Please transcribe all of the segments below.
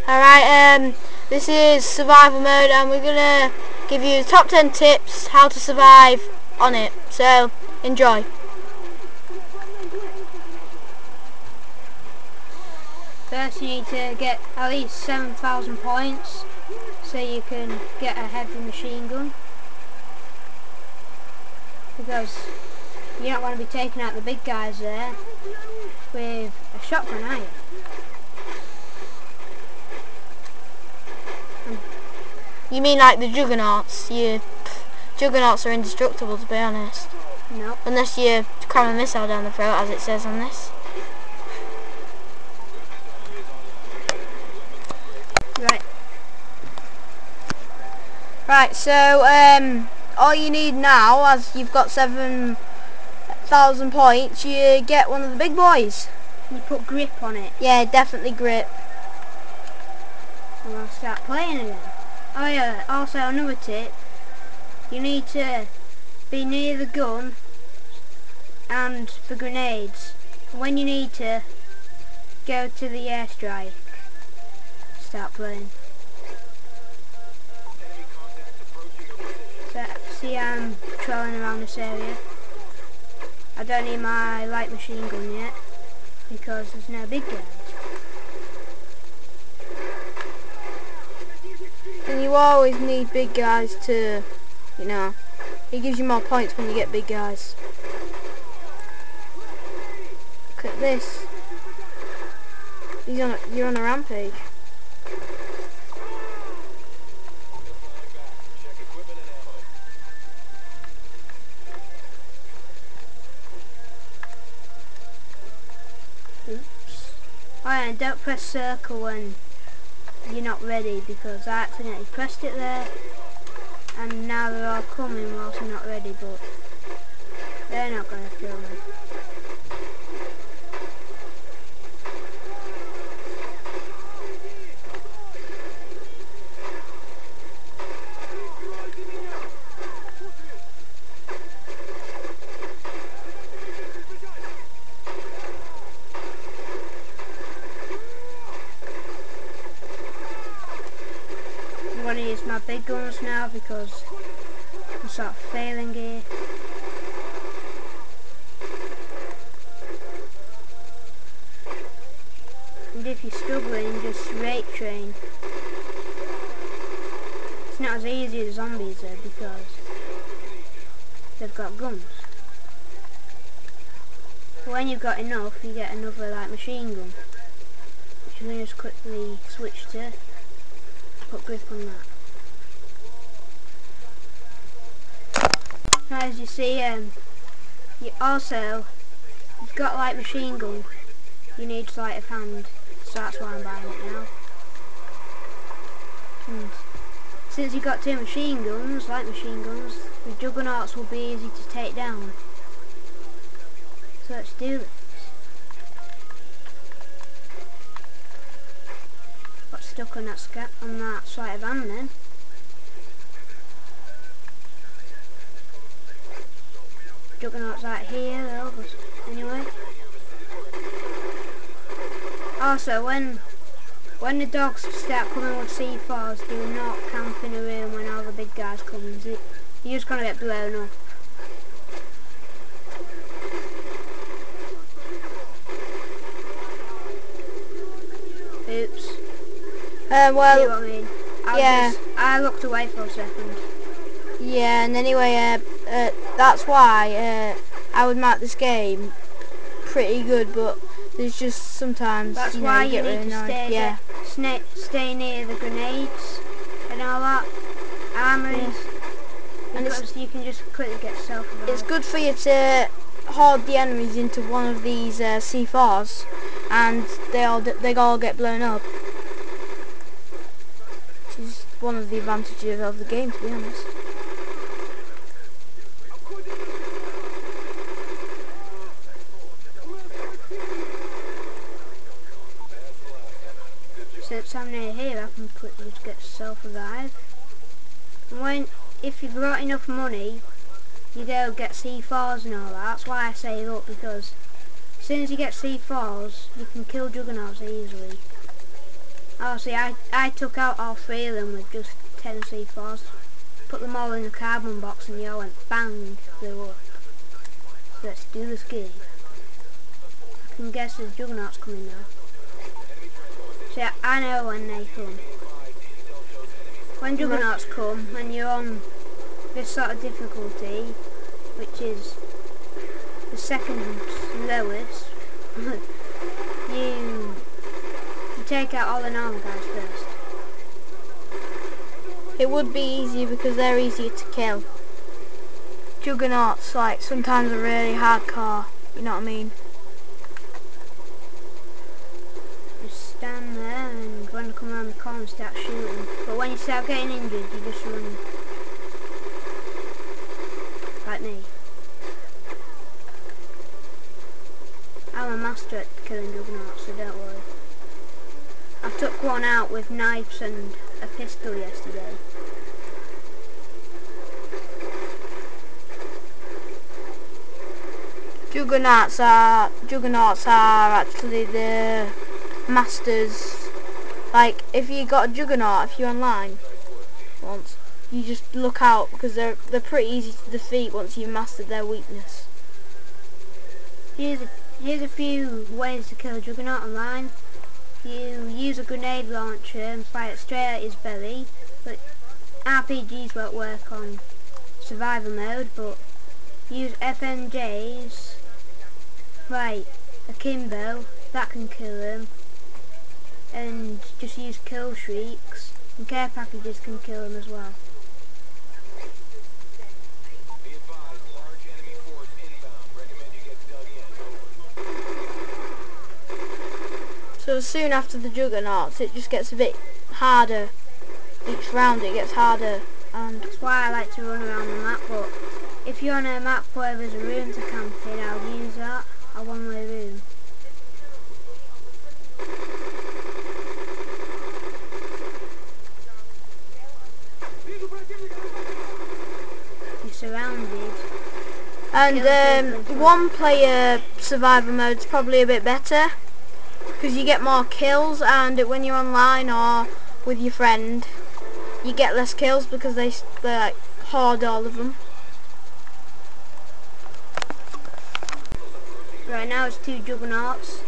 Alright, this is survival mode and we're gonna give you top 10 tips how to survive on it. So, enjoy. First you need to get at least 7,000 points so you can get a heavy machine gun, because you don't want to be taking out the big guys there with a shotgun, are you? You mean like the juggernauts? Juggernauts are indestructible, to be honest. No. Unless you cram a missile down the throat, as it says on this. Right, so all you need now, as you've got 7,000 points, you get one of the big boys. You put grip on it. Yeah, definitely grip. And I'll start playing again. Oh yeah, also another tip, you need to be near the gun and the grenades. When you need to go to the airstrike, start playing. So, see, I'm trolling around this area. I don't need my light machine gun yet because there's no big guys. And you always need big guys to, you know, it gives you more points when you get big guys. Look at this. You're on a rampage. Oops. Oh yeah, and don't press circle when you're not ready, because I accidentally pressed it there and now they're all coming whilst I'm not ready, but they're not going to kill me. I'm going to use my big guns now because I'm sort of failing here. And if you're struggling, just rate train. It's not as easy as zombies though, because they've got guns. But when you've got enough, you get another like machine gun, which you can just quickly switch to. Put grip on that. Now, as you see, you also, if you've got a light machine gun, you need sleight of hand, so that's why I'm buying it now. And since you've got two machine guns, light machine guns, the juggernauts will be easy to take down. So let's do this. Got stuck on that sleight of hand then. Juggernauts out here though, but anyway. Also, when the dogs start coming with C4s, do not camp in a room when all the big guys come. You're just gonna get blown up. Oops. Well, see what I mean? I looked away for a second. Yeah, and anyway, that's why I would mark this game pretty good, but there's just sometimes that's why you get need really to annoyed. stay near the grenades and all that armories, because you can just quickly get self-revived. It's good for you to hoard the enemies into one of these C4s, and they all get blown up. Which is one of the advantages of the game, to be honest. Since I'm near here, I can quickly just get self-revive. And if you've got enough money, you go get C4s and all that. That's why I save up, because as soon as you get C4s, you can kill juggernauts easily. Oh, see, I took out all 3 of them with just 10 C4s. Put them all in a carbon box and they all went bang, blew up. So let's do this game. I can guess there's juggernauts coming now. See, I know when they come. When juggernauts come, when you're on this sort of difficulty, which is the second lowest, you take out all the normal guys first. It would be easier because they're easier to kill. Juggernauts, like, sometimes are really hardcore, you know what I mean? Just stand there and when they come around the corner start shooting. But when you start getting injured, you just run. Like me. I'm a master at killing juggernauts, so don't worry. I took one out with knives and a pistol yesterday. Juggernauts are actually the masters. Like, if you got a juggernaut, if you're online once, you just look out because they're pretty easy to defeat once you've mastered their weakness. Here's a few ways to kill a juggernaut online. You use a grenade launcher and fire it straight at his belly, but RPGs won't work on survival mode, but use FMJs, like akimbo, that can kill him, and just use kill shrieks, and care packages can kill him as well. So soon after the juggernauts, it just gets a bit harder. Each round it gets harder, and that's why I like to run around the map. But if you're on a map where there's a room to camp in, I'll use that, a one-way room. You're surrounded. And one player survival mode's probably a bit better because you get more kills, and when you're online or with your friend you get less kills because they like hoard all of them. Right now it's 2 juggernauts.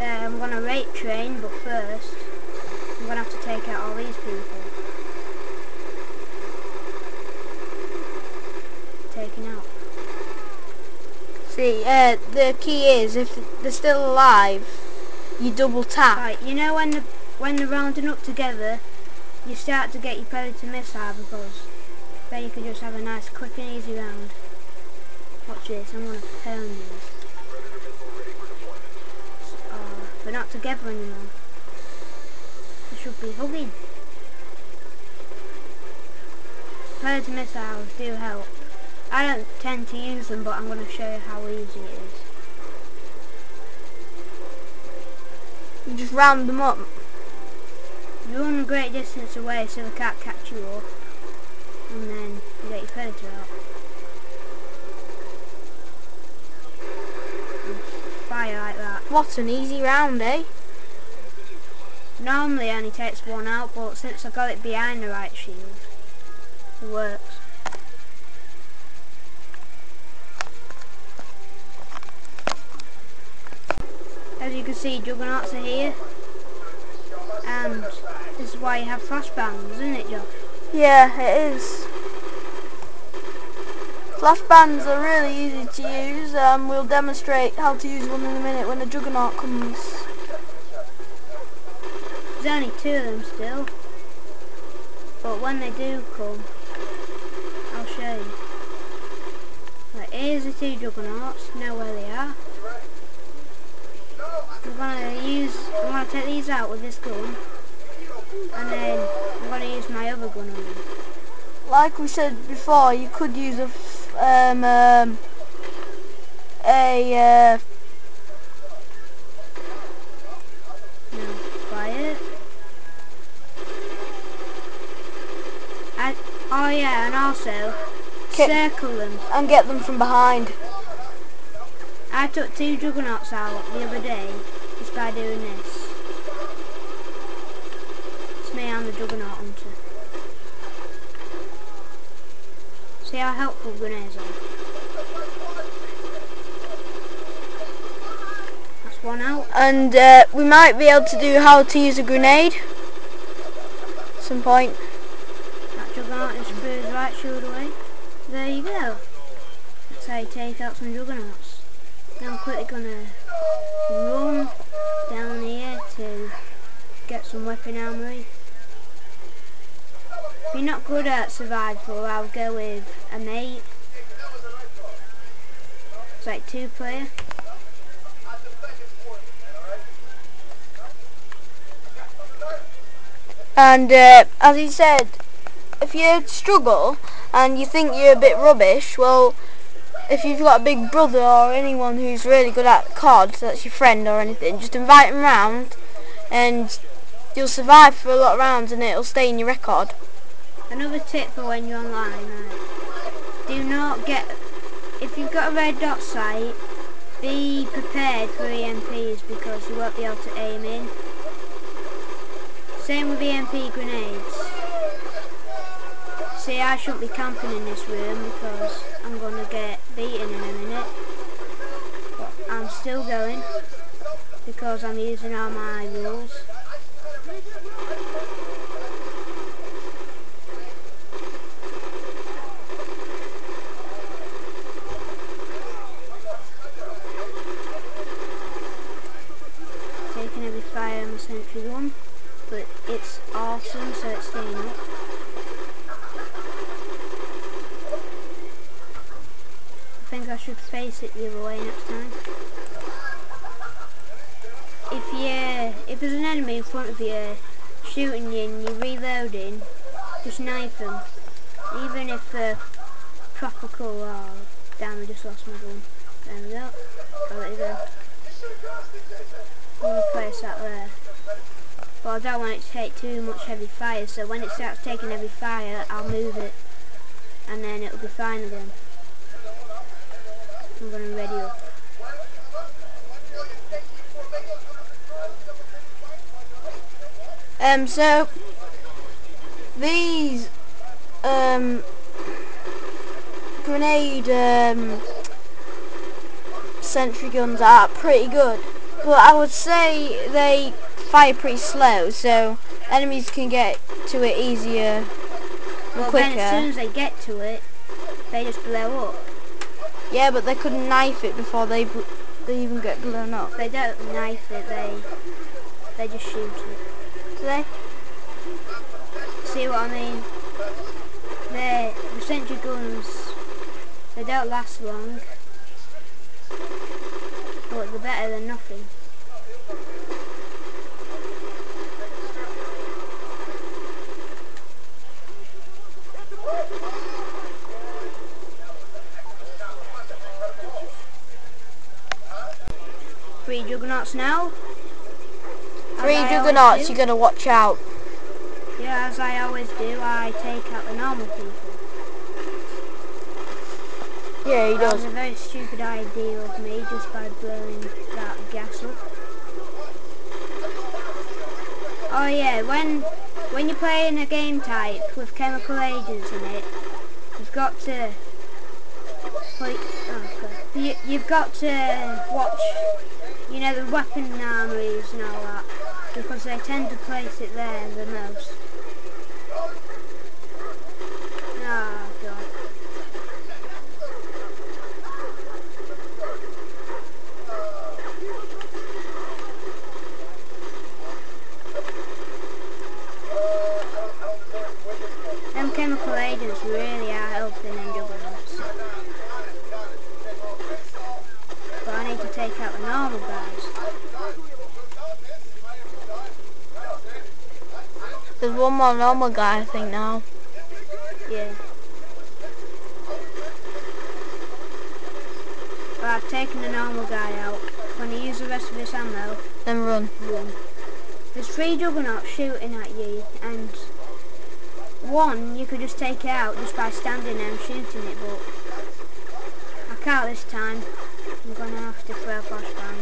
I'm going to rate train, but first I'm going to have to take out all these people. Taken out. See, the key is if they're still alive, you double tap. Right, you know when they're rounding up together, you start to get your predator missile because then you can just have a nice quick and easy round. Watch this, I'm going to turn these. They're not together anymore. They should be hugging. Predator missiles do help. I don't tend to use them, but I'm going to show you how easy it is. You just round them up. You run a great distance away so they can't catch you up, and then you get your predator out. And fire like that. What an easy round, eh? Normally it only takes one out, but since I got it behind the right shield, it works. As you can see, juggernauts are here, and this is why you have flashbangs, isn't it, Josh? Yeah, it is. Flashbangs are really easy to use. We'll demonstrate how to use one in a minute when the juggernaut comes. There's only 2 of them still, but when they do come, I'll show you. Right, here's the 2 juggernauts, know where they are. I'm gonna take these out with this gun, and then I'm gonna use my other gun on them. Like we said before, you could use a No, quiet. Oh yeah, and also circle them and get them from behind. I took 2 juggernauts out the other day just by doing this. me, I'm the Juggernaut Hunter. See how helpful grenades are? That's one out. And we might be able to do how to use a grenade at some point. That Juggernaut just threw his right shoulder away. There you go. That's how you take out some Juggernauts. Now I'm quickly gonna run down here to get some weapon armory. If you're not good at survival, I'll go with a mate. It's like 2-player. And as he said, if you struggle and you think you're a bit rubbish, well, if you've got a big brother or anyone who's really good at COD, so that's your friend or anything, just invite him round and you'll survive for a lot of rounds and it'll stay in your record. Another tip for when you're online, do not get, if you've got a red dot sight, be prepared for EMPs because you won't be able to aim in. Same with EMP grenades. See, I shouldn't be camping in this room because I'm going to get beaten in a minute. But I'm still going because I'm using all my rules. Taking every fire on my sentry gun, but it's awesome, so it's staying up. I think I should face it the other way next time. If there's an enemy in front of you shooting you and you're reloading, just knife them. Even if they're tropical. Oh, damn, I just lost my gun. There we go. I'll let it go. I'm going to place that there. But I don't want it to take too much heavy fire, so when it starts taking heavy fire, I'll move it. And then it'll be fine again. I'm going to ready up. So these grenade sentry guns are pretty good, but I would say they fire pretty slow, so enemies can get to it easier and quicker. Then as soon as they get to it, they just blow up. Yeah, but they couldn't knife it before they even get blown up. They don't knife it, they just shoot it. Do they? See what I mean? The sentry guns, they don't last long, but they're better than nothing. Three Juggernauts now. Three Juggernauts, you gotta watch out. Yeah, as I always do, I take out the normal people. Yeah, he does. That was a very stupid idea of me, just by blowing that gas up. Oh yeah, when you're playing a game type with chemical agents in it, you've got to you've got to watch, you know, the weapon armories and all that, because they tend to place it there the most. Oh god. Them chemical agents really are helping in Juggernauts. But I need to take out the normal guys. There's one more normal guy, I think, now. Yeah. But I've taken the normal guy out. When you use the rest of his ammo, Then run. run. There's three Juggernauts shooting at you, and one you could just take out just by standing there and shooting it, but I can't this time. I'm going to have to throw a flashbang.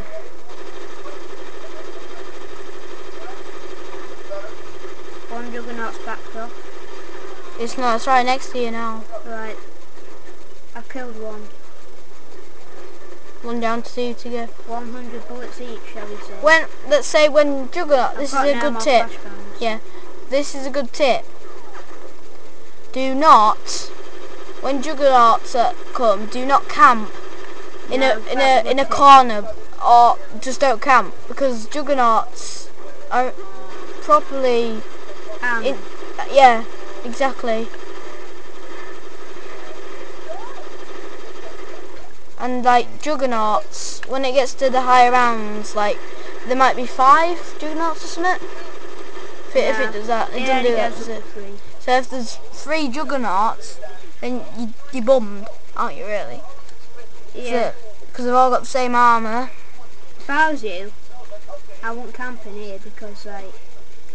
One juggernaut's backed up. It's not, it's right next to you now. Right. I've killed one. One down to 2 to go. 100 bullets each, shall we say. Let's say when Juggernaut, this is a good tip. Yeah, this is a good tip. Do not, when Juggernauts come, do not camp in a corner, or just don't camp, because Juggernauts are properly yeah, exactly. And like Juggernauts, when it gets to the higher rounds, like there might be 5 Juggernauts or something. If it does that, it doesn't do that, does it? So if there's 3 Juggernauts, then you're bummed, aren't you really? Yeah. Because they've all got the same armour. If I was you, I wouldn't camp in here because like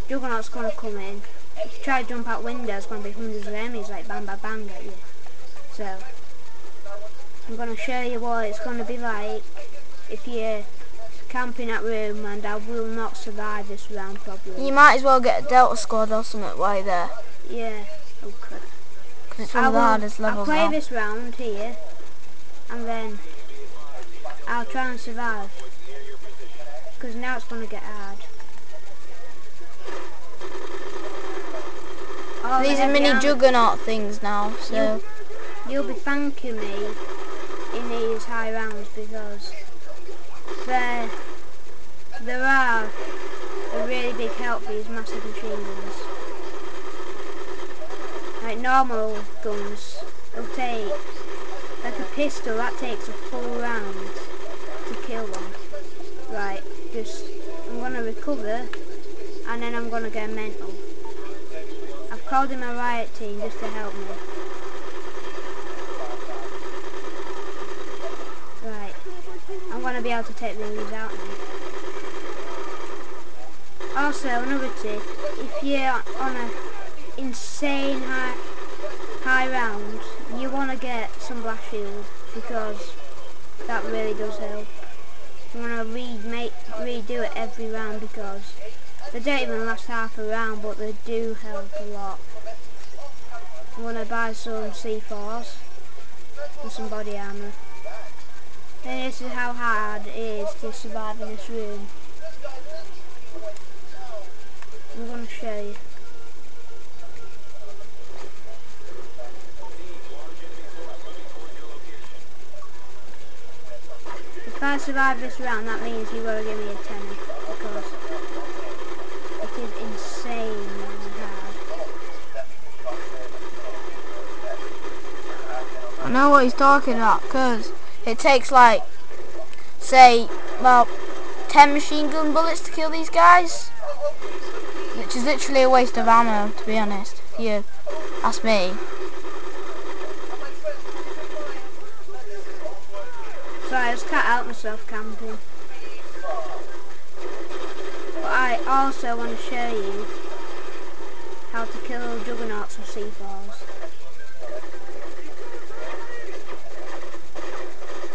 Juggernaut's gonna come in. If you try to jump out windows, there's gonna be hundreds of enemies like bang bang bang at you. So I'm gonna show you what it's gonna be like if you're camping that room, and I will not survive this round probably. You might as well get a Delta squad or something while you're there. Yeah, okay. Because it's one of the hardest levels I'll play now. this round here, and then I'll try and survive. Because now it's going to get hard. Oh, these are mini Juggernaut things now, so you'll be thanking me in these high rounds because there are a really big help for these massive machine guns. Like normal guns will take, like a pistol, that takes a full round to kill one. Right, I'm going to recover and then I'm going to go mental. I've called in my riot team just to help me. Right, I'm going to be able to take these out now. Also, another tip, if you're on an insane high round, you want to get some blast shield because that really does help. You want to redo it every round because they don't even last half a round, but they do help a lot. I'm going to buy some C4s and some body armour. And this is how hard it is to survive in this room. I'm going to show you. If I survive this round, that means you've got to give me a 10 because it is insanely hard. I know what he's talking about, because it takes like, say, about 10 machine gun bullets to kill these guys, which is literally a waste of ammo, to be honest, if you ask me. So I just cut out myself camping. But I also want to show you how to kill Juggernauts with C4s.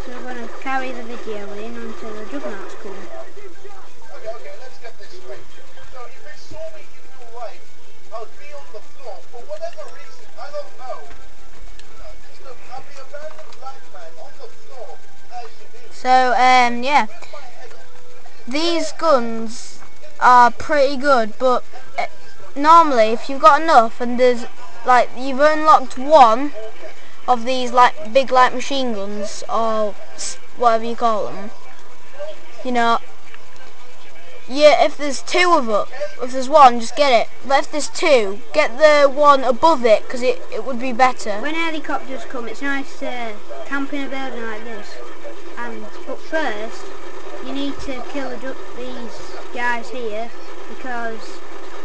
So we're going to carry the video in until the Juggernauts come. Okay, let's get this straight. So if they saw me in real life, I would be on the floor for whatever reason. I don't know. I'll be a random black man on the floor. So, yeah, these guns are pretty good, but normally if you've got enough and there's, like, you've unlocked one of these, like, big light machine guns, or whatever you call them, you know, yeah, if there's 2 of them, if there's 1, just get it, but if there's 2, get the one above it, because it would be better. When helicopters come, it's nice to camp in a building like this. But first, you need to kill these guys here, because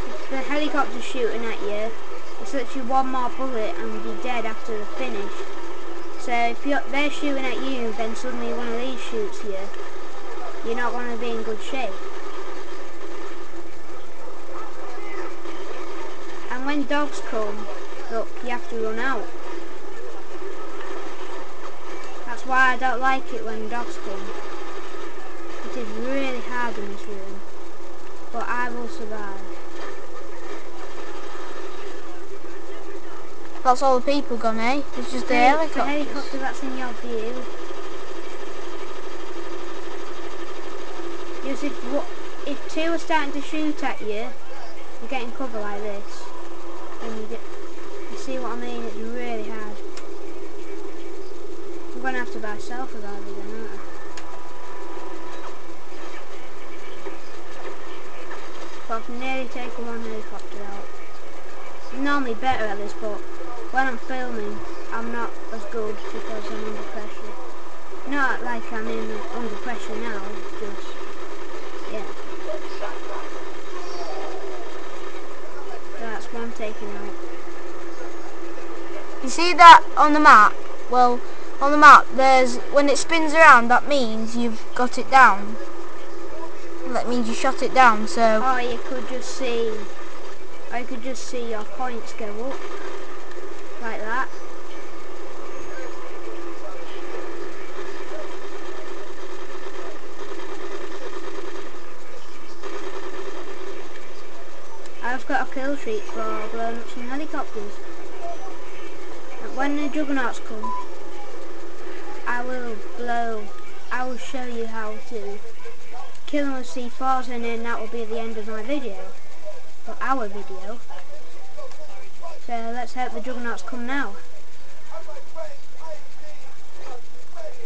if the helicopter's shooting at you, it's literally one more bullet and you're dead after they're finished. So if they're shooting at you and then suddenly one of these shoots you, you're not going to be in good shape. And when dogs come, look, you have to run out. That's why I don't like it when dogs come. It is really hard in this room, but I will survive. That's all the people gone, eh? It's just the The helicopter. helicopter that's in your view. Just if two are starting to shoot at you, you're getting cover like this. And you see what I mean? It's really hard. I'm going to have to buy self-revive again, aren't I? But I've nearly taken one helicopter out. I'm normally better at this, but when I'm filming, I'm not as good because I'm under pressure. Not like I'm under pressure now, just, yeah. So that's one taken out. You see that on the map? Well, on the map, there's when it spins around, that means you've got it down. That means you shot it down. So. Or you could just see, your points go up like that. I've got a kill streak for blowing up some helicopters. And when the juggernauts come, I will show you how to kill them with C4s, and then that will be the end of my video. Or our video. So let's hope the juggernauts come now.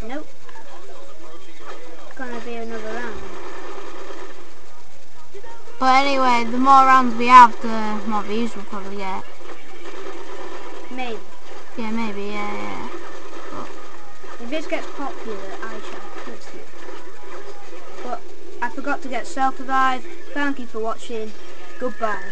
Nope. It's gonna be another round. But anyway, the more rounds we have, the more views we'll probably get. Maybe. Yeah, maybe, yeah. But if this gets popular, I shall post it. But I forgot to get self-revive. Thank you for watching. Goodbye.